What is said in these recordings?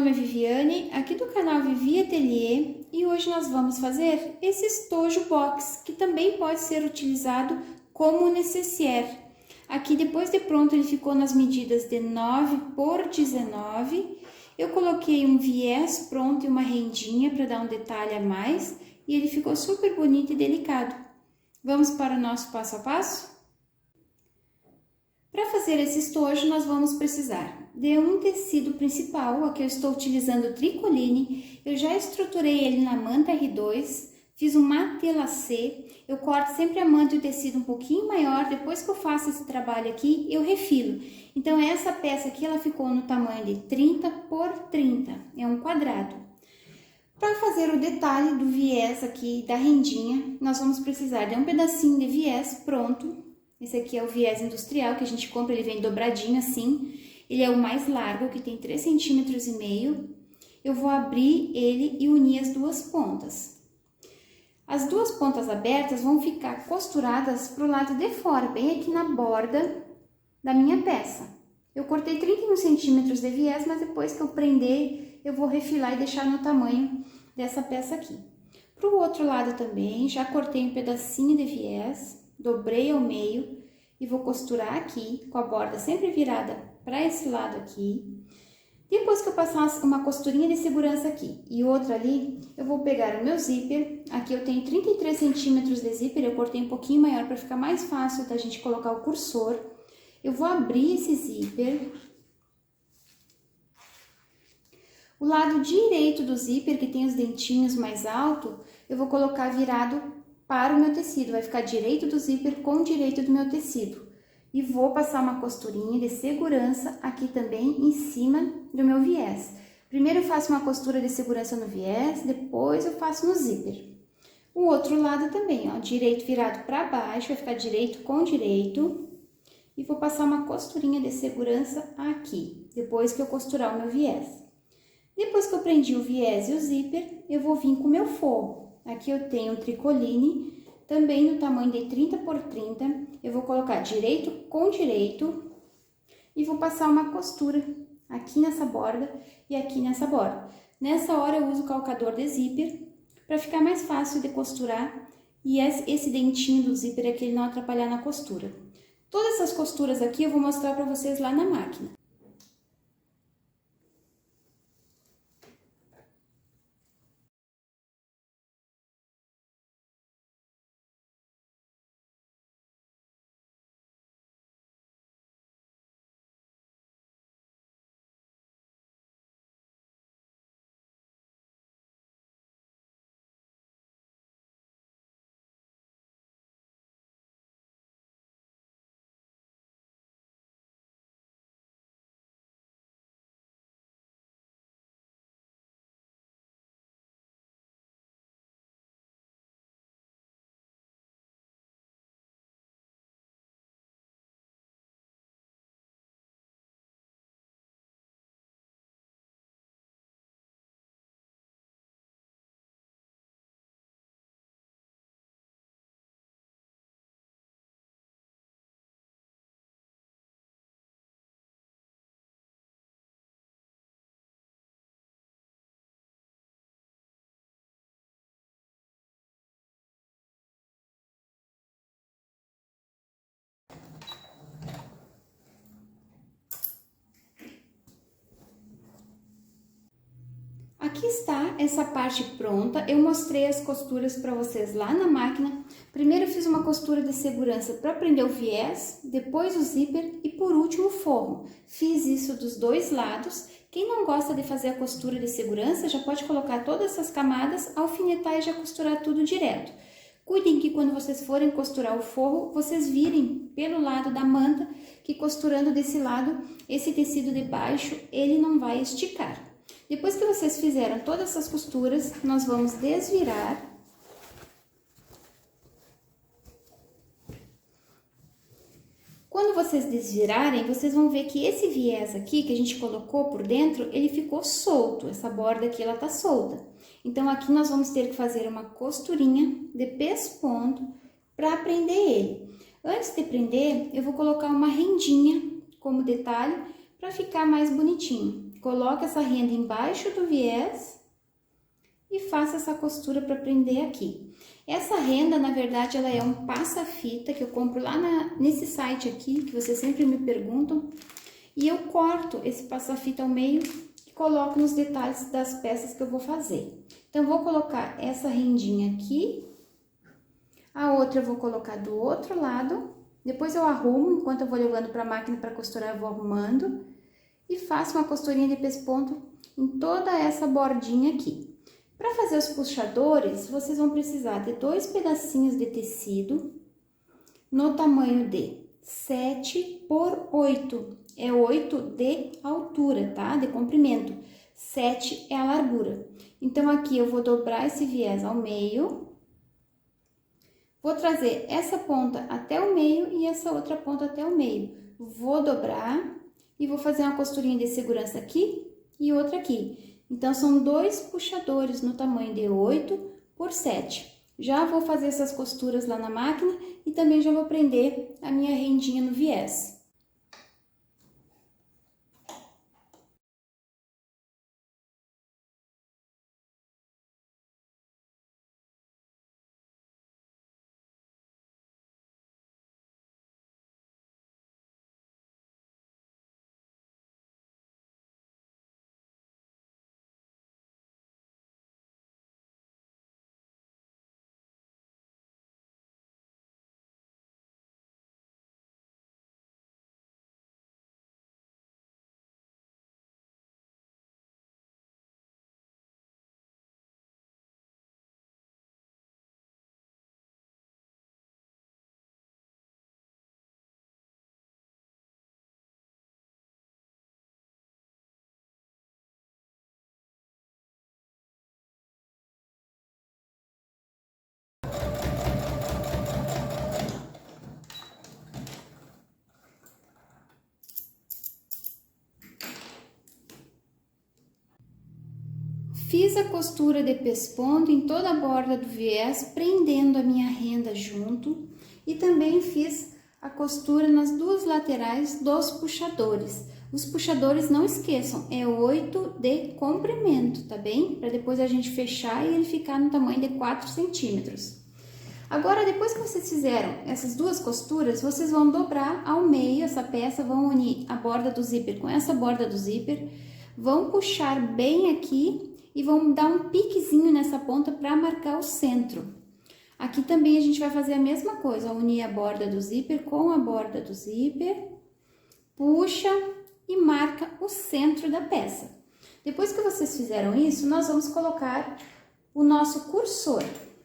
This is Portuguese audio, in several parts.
nome é Viviane, aqui do canal Vivi Atelier, e hoje nós vamos fazer esse estojo box, que também pode ser utilizado como necessaire. Aqui depois de pronto ele ficou nas medidas de 9 por 19, eu coloquei um viés pronto e uma rendinha para dar um detalhe a mais, e ele ficou super bonito e delicado. Vamos para o nosso passo a passo? Para fazer esse estojo, nós vamos precisar de um tecido principal. Aqui eu estou utilizando o tricoline. Eu já estruturei ele na manta R2, fiz um matelassé. Eu corto sempre a manta e o tecido um pouquinho maior. Depois que eu faço esse trabalho aqui, eu refilo. Então, essa peça aqui, ela ficou no tamanho de 30 por 30, é um quadrado. Para fazer o detalhe do viés aqui da rendinha, nós vamos precisar de um pedacinho de viés pronto. Esse aqui é o viés industrial que a gente compra, ele vem dobradinho assim. Ele é o mais largo, que tem 3,5 cm. Eu vou abrir ele e unir as duas pontas. As duas pontas abertas vão ficar costuradas para o lado de fora, bem aqui na borda da minha peça. Eu cortei 31 centímetros de viés, mas depois que eu prender, eu vou refilar e deixar no tamanho dessa peça aqui. Para o outro lado também, já cortei um pedacinho de viés. Dobrei ao meio e vou costurar aqui, com a borda sempre virada para esse lado aqui. Depois que eu passar uma costurinha de segurança aqui e outra ali, eu vou pegar o meu zíper. Aqui eu tenho 33 centímetros de zíper, eu cortei um pouquinho maior para ficar mais fácil da gente colocar o cursor. Eu vou abrir esse zíper. O lado direito do zíper, que tem os dentinhos mais altos, eu vou colocar virado para o meu tecido, vai ficar direito do zíper com direito do meu tecido. E vou passar uma costurinha de segurança aqui também em cima do meu viés. Primeiro eu faço uma costura de segurança no viés, depois eu faço no zíper. O outro lado também, ó, direito virado para baixo, vai ficar direito com direito. E vou passar uma costurinha de segurança aqui, depois que eu costurar o meu viés. Depois que eu prendi o viés e o zíper, eu vou vir com o meu forro. Aqui eu tenho o tricoline, também no tamanho de 30 por 30. Eu vou colocar direito com direito e vou passar uma costura aqui nessa borda e aqui nessa borda. Nessa hora eu uso o calcador de zíper para ficar mais fácil de costurar e esse dentinho do zíper aqui ele não atrapalhar na costura. Todas essas costuras aqui eu vou mostrar para vocês lá na máquina. Aqui está essa parte pronta, eu mostrei as costuras para vocês lá na máquina. Primeiro eu fiz uma costura de segurança para prender o viés, depois o zíper e por último o forro. Fiz isso dos dois lados. Quem não gosta de fazer a costura de segurança já pode colocar todas essas camadas, alfinetar e já costurar tudo direto. Cuidem que quando vocês forem costurar o forro, vocês virem pelo lado da manta, que costurando desse lado, esse tecido de baixo, ele não vai esticar. Depois que vocês fizeram todas essas costuras, nós vamos desvirar. Quando vocês desvirarem, vocês vão ver que esse viés aqui, que a gente colocou por dentro, ele ficou solto. Essa borda aqui, ela tá solta. Então, aqui nós vamos ter que fazer uma costurinha de pesponto para prender ele. Antes de prender, eu vou colocar uma rendinha como detalhe para ficar mais bonitinho. coloque essa renda embaixo do viés e faça essa costura para prender aqui. Essa renda, na verdade, ela é um passa-fita que eu compro lá nesse site aqui, que vocês sempre me perguntam. E eu corto esse passa-fita ao meio e coloco nos detalhes das peças que eu vou fazer. Então, vou colocar essa rendinha aqui, a outra eu vou colocar do outro lado, depois eu arrumo, enquanto eu vou levando para a máquina para costurar, eu vou arrumando e faço uma costurinha de pesponto em toda essa bordinha aqui. Para fazer os puxadores, vocês vão precisar de 2 pedacinhos de tecido no tamanho de 7 por 8. É 8 de altura, tá? De comprimento. 7 é a largura. Então, aqui eu vou dobrar esse viés ao meio. Vou trazer essa ponta até o meio e essa outra ponta até o meio. Vou dobrar e vou fazer uma costurinha de segurança aqui e outra aqui. Então, são 2 puxadores no tamanho de 8 por 7. Já vou fazer essas costuras lá na máquina e também já vou prender a minha rendinha no viés. Fiz a costura de pesponto em toda a borda do viés, prendendo a minha renda junto, e também fiz a costura nas 2 laterais dos puxadores. Os puxadores, não esqueçam, é 8 de comprimento, tá bem? Para depois a gente fechar e ele ficar no tamanho de 4 centímetros. Agora, depois que vocês fizeram essas 2 costuras, vocês vão dobrar ao meio essa peça, vão unir a borda do zíper com essa borda do zíper, vão puxar bem aqui e vamos dar um piquezinho nessa ponta para marcar o centro. Aqui também a gente vai fazer a mesma coisa, unir a borda do zíper com a borda do zíper, puxa e marca o centro da peça. Depois que vocês fizeram isso, nós vamos colocar o nosso cursor.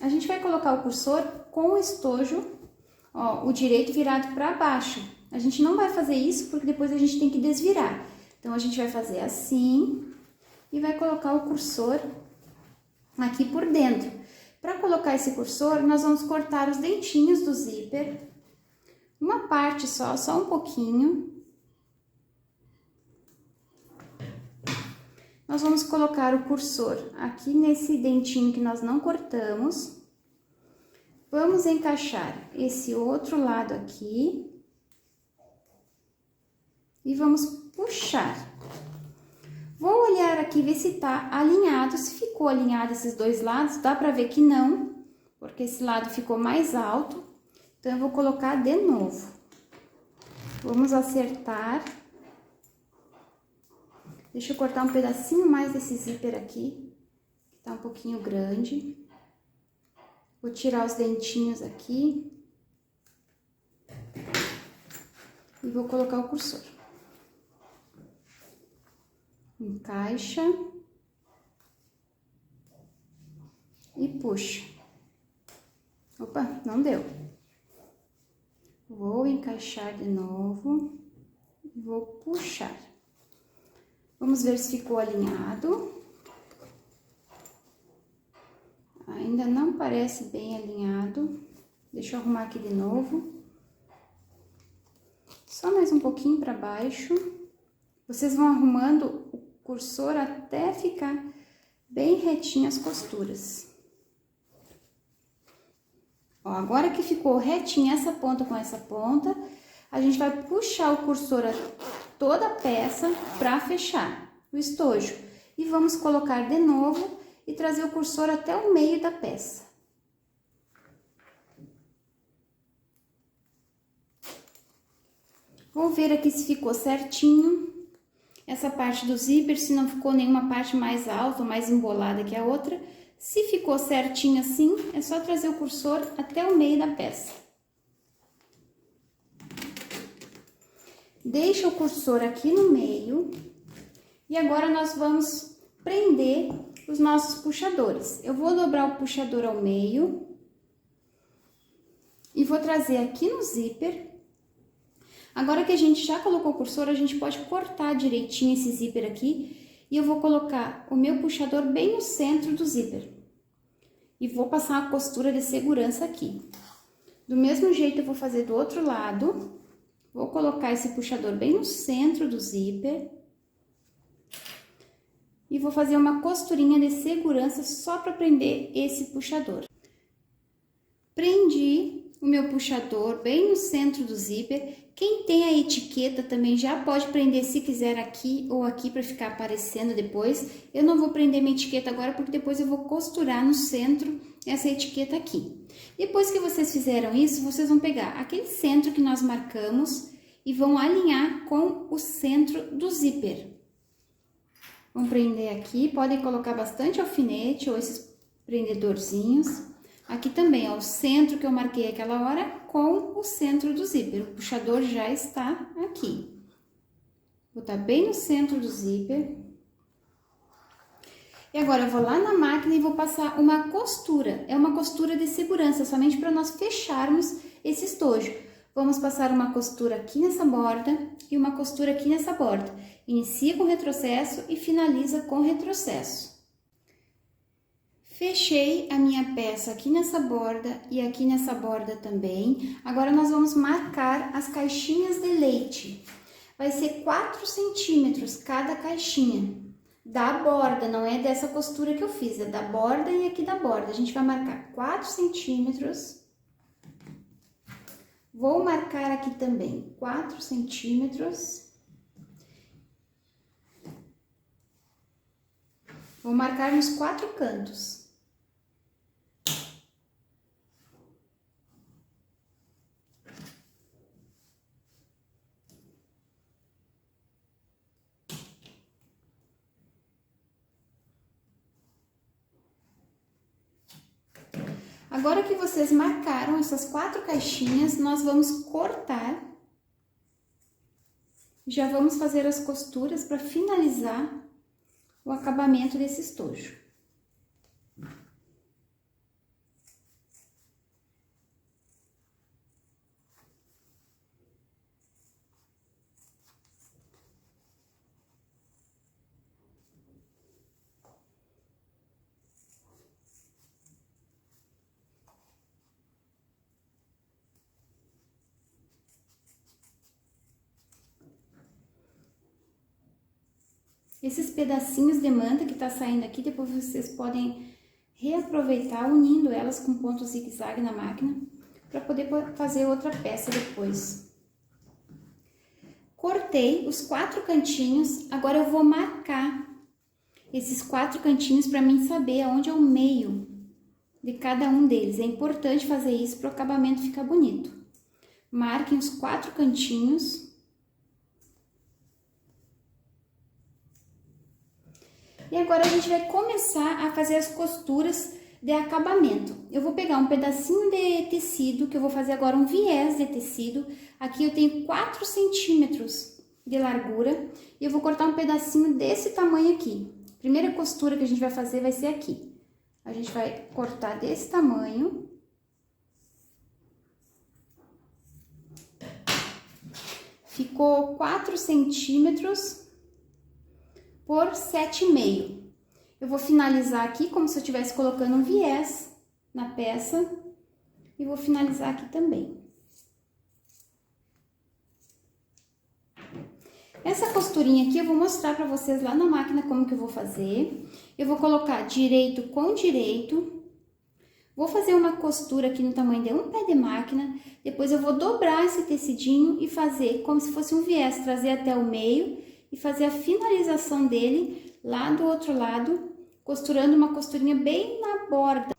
A gente vai colocar o cursor com o estojo, ó, o direito virado para baixo. A gente não vai fazer isso porque depois a gente tem que desvirar. Então, a gente vai fazer assim e vai colocar o cursor aqui por dentro. Para colocar esse cursor, nós vamos cortar os dentinhos do zíper, uma parte só um pouquinho. Nós vamos colocar o cursor aqui nesse dentinho que nós não cortamos. Vamos encaixar esse outro lado aqui e vamos puxar. Vou olhar aqui, ver se tá alinhado, se ficou alinhado esses 2 lados, dá pra ver que não, porque esse lado ficou mais alto, então eu vou colocar de novo. Vamos acertar. Deixa eu cortar um pedacinho mais desse zíper aqui, que tá um pouquinho grande. Vou tirar os dentinhos aqui e vou colocar o cursor. Encaixa e puxa. Opa, não deu. Vou encaixar de novo e vou puxar. Vamos ver se ficou alinhado. Ainda não parece bem alinhado. Deixa eu arrumar aqui de novo. Só mais um pouquinho para baixo. Vocês vão arrumando o cursor até ficar bem retinho as costuras. Ó, agora que ficou retinha essa ponta com essa ponta, a gente vai puxar o cursor toda a peça para fechar. o estojo. E vamos colocar de novo e trazer o cursor até o meio da peça. Vou ver aqui se ficou certinho. Essa parte do zíper, se não ficou nenhuma parte mais alta ou mais embolada que a outra. Se ficou certinho assim, é só trazer o cursor até o meio da peça. Deixa o cursor aqui no meio. E agora nós vamos prender os nossos puxadores. Eu vou dobrar o puxador ao meio. E vou trazer aqui no zíper. Agora que a gente já colocou o cursor, a gente pode cortar direitinho esse zíper aqui. E eu vou colocar o meu puxador bem no centro do zíper. E vou passar uma costura de segurança aqui. Do mesmo jeito eu vou fazer do outro lado. Vou colocar esse puxador bem no centro do zíper. E vou fazer uma costurinha de segurança só para prender esse puxador. Prendi o meu puxador bem no centro do zíper. Quem tem a etiqueta também já pode prender se quiser aqui ou aqui para ficar aparecendo depois. Eu não vou prender minha etiqueta agora porque depois eu vou costurar no centro essa etiqueta aqui. Depois que vocês fizeram isso, vocês vão pegar aquele centro que nós marcamos e vão alinhar com o centro do zíper. Vão prender aqui, podem colocar bastante alfinete ou esses prendedorzinhos. Aqui também, ó, o centro que eu marquei aquela hora com o centro do zíper. O puxador já está aqui. Vou botar bem no centro do zíper. E agora eu vou lá na máquina e vou passar uma costura. É uma costura de segurança, somente para nós fecharmos esse estojo. Vamos passar uma costura aqui nessa borda e uma costura aqui nessa borda. Inicia com retrocesso e finaliza com retrocesso. Fechei a minha peça aqui nessa borda e aqui nessa borda também. Agora nós vamos marcar as caixinhas de leite. Vai ser 4 centímetros cada caixinha. Da borda, não é dessa costura que eu fiz, é da borda e aqui da borda. A gente vai marcar 4 centímetros. Vou marcar aqui também 4 centímetros. Vou marcar nos 4 cantos. Agora que vocês marcaram essas 4 caixinhas, nós vamos cortar. Já vamos fazer as costuras para finalizar o acabamento desse estojo. Esses pedacinhos de manta que tá saindo aqui, depois vocês podem reaproveitar unindo elas com ponto zigue-zague na máquina para poder fazer outra peça depois. Cortei os 4 cantinhos, agora eu vou marcar esses 4 cantinhos para mim saber aonde é o meio de cada um deles. É importante fazer isso para o acabamento ficar bonito. Marquem os 4 cantinhos. E agora a gente vai começar a fazer as costuras de acabamento. Eu vou pegar um pedacinho de tecido, que eu vou fazer agora um viés de tecido. Aqui eu tenho 4 centímetros de largura e eu vou cortar um pedacinho desse tamanho aqui. A primeira costura que a gente vai fazer vai ser aqui. A gente vai cortar desse tamanho. Ficou 4 centímetros por 7,5. Eu vou finalizar aqui como se eu estivesse colocando um viés na peça e vou finalizar aqui também. Essa costurinha aqui eu vou mostrar para vocês lá na máquina como que eu vou fazer. Eu vou colocar direito com direito. Vou fazer uma costura aqui no tamanho de um pé de máquina. Depois eu vou dobrar esse tecidinho e fazer como se fosse um viés, trazer até o meio e e fazer a finalização dele lá do outro lado, costurando uma costurinha bem na borda.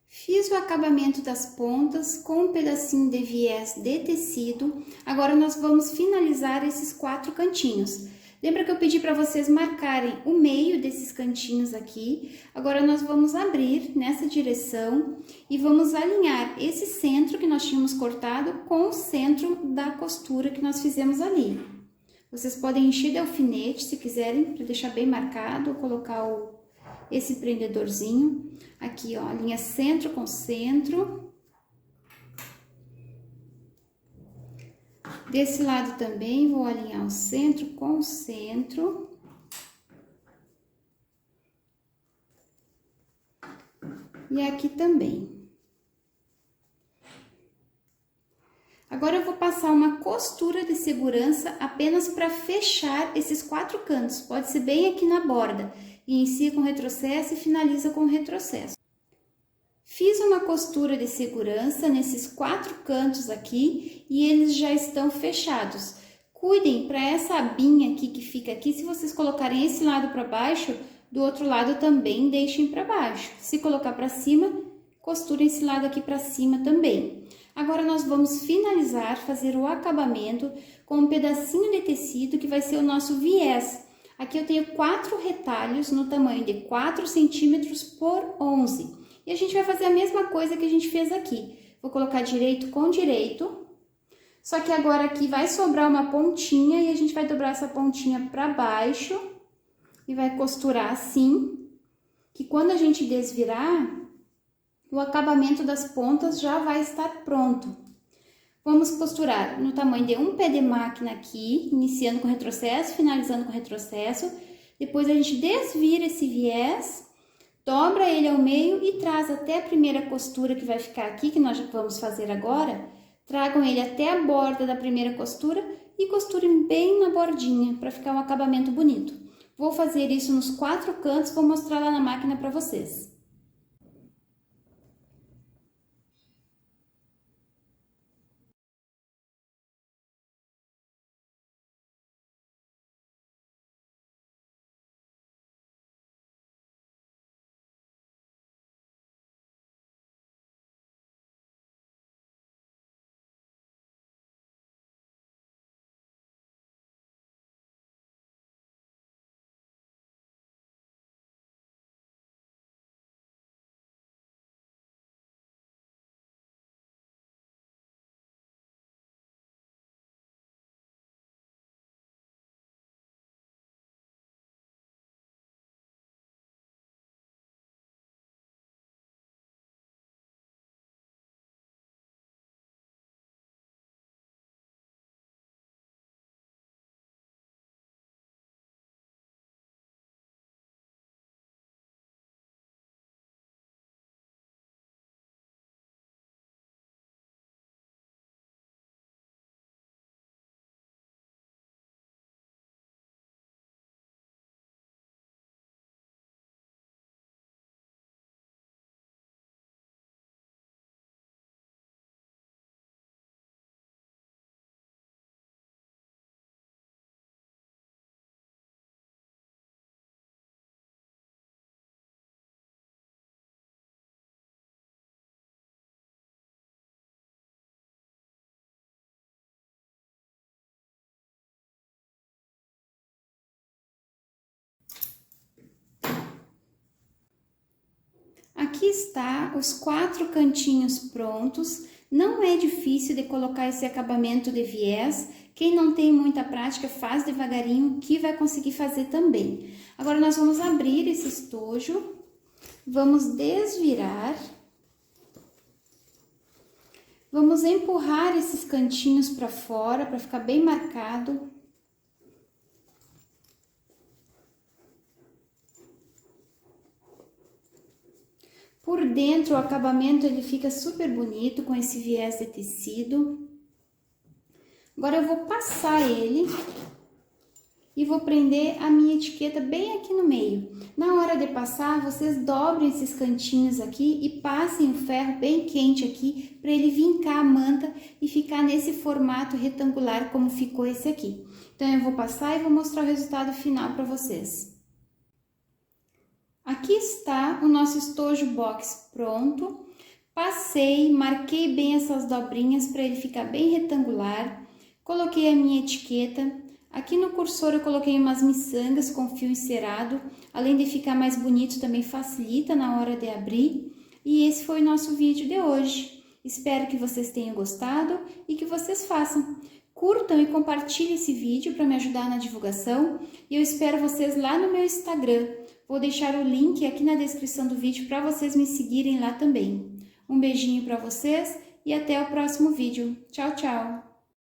Fiz o acabamento das pontas com um pedacinho de viés de tecido. Agora nós vamos finalizar esses 4 cantinhos. Lembra que eu pedi para vocês marcarem o meio desses cantinhos aqui? Agora nós vamos abrir nessa direção e vamos alinhar esse centro que nós tínhamos cortado com o centro da costura que nós fizemos ali. Vocês podem encher de alfinete se quiserem, para deixar bem marcado, ou colocar esse prendedorzinho. Aqui, ó, linha centro com centro. Desse lado também vou alinhar o centro com o centro. E aqui também. Agora eu vou passar uma costura de segurança apenas para fechar esses 4 cantos. Pode ser bem aqui na borda. Inicia com retrocesso e finaliza com retrocesso. Fiz uma costura de segurança nesses 4 cantos aqui e eles já estão fechados. Cuidem para essa abinha aqui que fica aqui, se vocês colocarem esse lado para baixo, do outro lado também deixem para baixo. Se colocar para cima, costurem esse lado aqui para cima também. Agora nós vamos finalizar, fazer o acabamento com um pedacinho de tecido que vai ser o nosso viés. Aqui eu tenho 4 retalhos no tamanho de 4 centímetros por 11. E a gente vai fazer a mesma coisa que a gente fez aqui. Vou colocar direito com direito. Só que agora aqui vai sobrar uma pontinha e a gente vai dobrar essa pontinha para baixo. E vai costurar assim. Que quando a gente desvirar, o acabamento das pontas já vai estar pronto. Vamos costurar no tamanho de um pé de máquina aqui, iniciando com retrocesso, finalizando com retrocesso. Depois a gente desvira esse viés, dobra ele ao meio e traz até a primeira costura que vai ficar aqui, que nós já vamos fazer agora. Tragam ele até a borda da primeira costura e costurem bem na bordinha, para ficar um acabamento bonito. Vou fazer isso nos 4 cantos, vou mostrar lá na máquina para vocês. Aqui está os 4 cantinhos prontos. Não é difícil de colocar esse acabamento de viés, Quem não tem muita prática, faz devagarinho que vai conseguir fazer também. Agora nós vamos abrir esse estojo, vamos desvirar, vamos empurrar esses cantinhos para fora para ficar bem marcado. Por dentro, o acabamento ele fica super bonito com esse viés de tecido. Agora eu vou passar ele e vou prender a minha etiqueta bem aqui no meio. Na hora de passar, vocês dobrem esses cantinhos aqui e passem o ferro bem quente aqui para ele vincar a manta e ficar nesse formato retangular como ficou esse aqui. Então eu vou passar e vou mostrar o resultado final para vocês. Aqui está o nosso estojo box pronto. Passei, marquei bem essas dobrinhas para ele ficar bem retangular. Coloquei a minha etiqueta. Aqui no cursor eu coloquei umas miçangas com fio encerado. Além de ficar mais bonito, também facilita na hora de abrir. E esse foi o nosso vídeo de hoje. Espero que vocês tenham gostado e que vocês façam. Curtam e compartilhem esse vídeo para me ajudar na divulgação. E eu espero vocês lá no meu Instagram. Vou deixar o link aqui na descrição do vídeo para vocês me seguirem lá também. Um beijinho para vocês e até o próximo vídeo. Tchau, tchau!